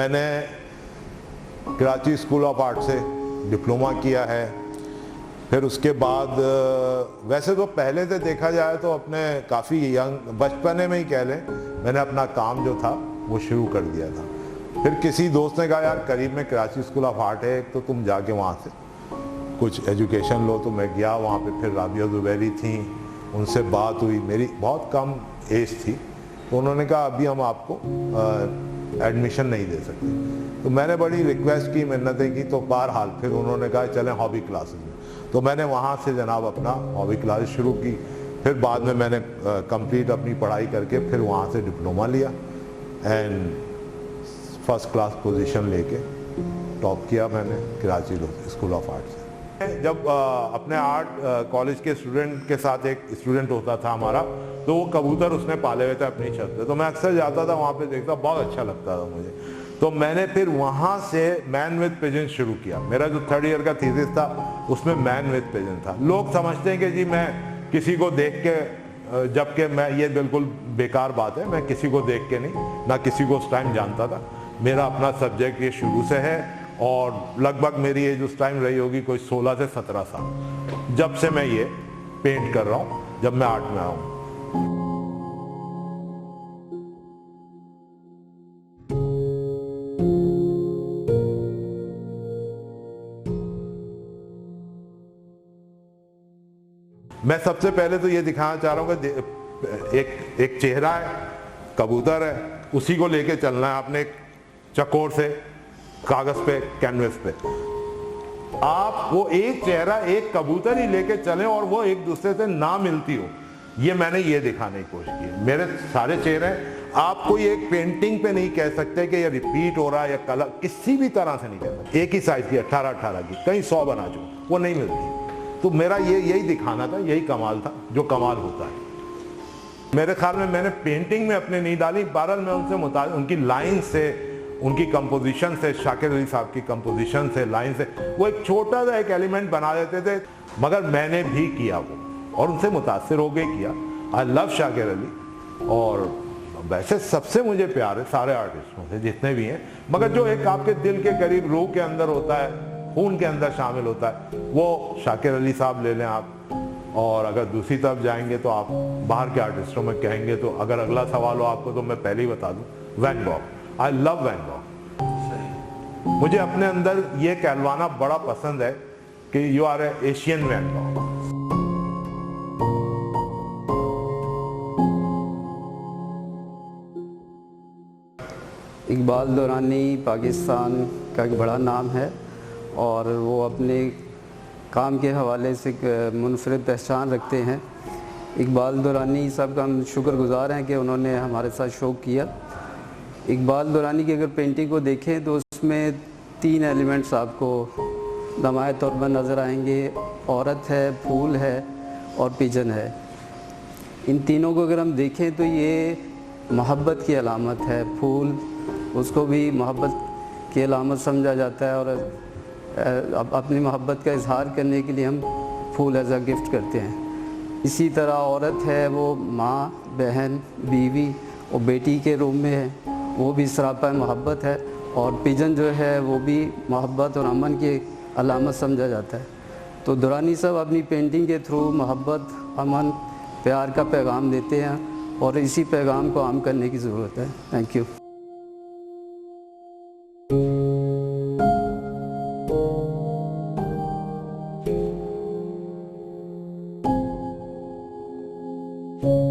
मैंने Karachi school of art से diploma किया है। फिर उसके बाद वैसे तो पहले से देखा जाए तो अपने काफ़ी यंग बचपने में ही कह लें, मैंने अपना काम जो था वो शुरू कर दिया था। फिर किसी दोस्त ने कहा यार करीब में कराची स्कूल ऑफ आर्ट है, तो तुम जाके वहाँ से कुछ एजुकेशन लो। तो मैं गया वहाँ पे, फिर राबिया ज़ुबैरी थी, उनसे बात हुई, मेरी बहुत कम एज थी, तो उन्होंने कहा अभी हम आपको एडमिशन नहीं दे सकते। तो मैंने बड़ी रिक्वेस्ट की, मिन्नतें की, तो बहरहाल फिर उन्होंने कहा चलें हॉबी क्लासेस में। तो मैंने वहाँ से जनाब अपना हॉबी क्लासेस शुरू की। फिर बाद में मैंने कंप्लीट अपनी पढ़ाई करके फिर वहाँ से डिप्लोमा लिया एंड फर्स्ट क्लास पोजीशन लेके टॉप किया मैंने कराची स्कूल ऑफ आर्ट से। जब अपने आर्ट कॉलेज के स्टूडेंट के साथ एक स्टूडेंट होता था हमारा, तो वो कबूतर उसने पाले हुए थे अपनी छत पे, तो मैं अक्सर जाता था वहाँ पे, देखता, बहुत अच्छा लगता था मुझे। तो मैंने फिर वहाँ से मैन विद पिजन शुरू किया। मेरा जो 3rd ईयर का थीसिस था उसमें मैन विद पिजन था। लोग समझते हैं कि जी मैं किसी को देख के, जबकि मैं, ये बिल्कुल बेकार बात है, मैं किसी को देख के नहीं, ना किसी को उस टाइम जानता था। मेरा अपना सब्जेक्ट ये शुरू से है और लगभग मेरी एज उस टाइम रही होगी कोई 16 से 17 साल, जब से मैं ये पेंट कर रहा हूँ, जब मैं आर्ट में आऊँ। मैं सबसे पहले तो ये दिखाना चाह रहा हूँ कि एक चेहरा है, कबूतर है, उसी को लेके चलना है आपने एक चकोर से कागज पे, कैनवस पे। आप वो एक चेहरा, एक कबूतर ही लेके चलें और वो एक दूसरे से ना मिलती हो, ये मैंने ये दिखाने की कोशिश की। मेरे सारे चेहरे आप कोई एक पेंटिंग पे नहीं कह सकते कि ये रिपीट हो रहा है या कलर, किसी भी तरह से नहीं कह सकते। एक ही साइज की 18-18 की, कहीं 100 बना चुका, वो नहीं मिलती। तो मेरा यही दिखाना था, यही कमाल था, जो कमाल होता है। मेरे ख्याल में मैंने पेंटिंग में अपने नहीं डाली, बहरहाल मैं उनसे उनकी लाइन से, उनकी कंपोजिशन से, शाकिर अली साहब की कंपोजिशन से, लाइन से, वो एक छोटा सा एक एलिमेंट बना देते थे, मगर मैंने भी किया वो और उनसे मुतासिर हो गए किया। आई लव शाकिर अली, और वैसे सबसे मुझे प्यार है सारे आर्टिस्टों से जितने भी हैं, मगर जो एक आपके दिल के करीब, रूह के अंदर होता है, खून के अंदर शामिल होता है, वो शाकिर अली साहब ले लें आप। और अगर दूसरी तरफ जाएंगे तो आप बाहर के आर्टिस्टों में कहेंगे, तो अगर अगला सवाल हो आपको तो मैं पहले ही बता दूं, Van Gogh. I love Van Gogh. मुझे अपने अंदर ये कहलवाना बड़ा पसंद है कि you are a Asian Van Gogh. Iqbal Durrani Pakistan का एक बड़ा नाम है और वो अपने काम के हवाले से मुनफरिद पहचान रखते हैं। इकबाल दुरानी साहब का हम शुक्रगुज़ार हैं कि उन्होंने हमारे साथ शो किया। इकबाल दुरानी की अगर पेंटिंग को देखें तो उसमें 3 एलिमेंट्स आपको नुमाया तौर पर नज़र आएंगे। औरत है, फूल है और पिजन है। इन तीनों को अगर हम देखें तो ये मोहब्बत की अलामत है। फूल, उसको भी मोहब्बत की अलामत समझा जाता है और अपनी मोहब्बत का इजहार करने के लिए हम फूल एज अ गिफ्ट करते हैं। इसी तरह औरत है, वो माँ, बहन, बीवी और बेटी के रूप में है, वो भी सरापा मोहब्बत है। और पिजन जो है वो भी मोहब्बत और अमन की अलामत समझा जाता है। तो दुरानी साहब अपनी पेंटिंग के थ्रू मोहब्बत, अमन, प्यार का पैगाम देते हैं और इसी पैगाम को आम करने की ज़रूरत है। Thank you. you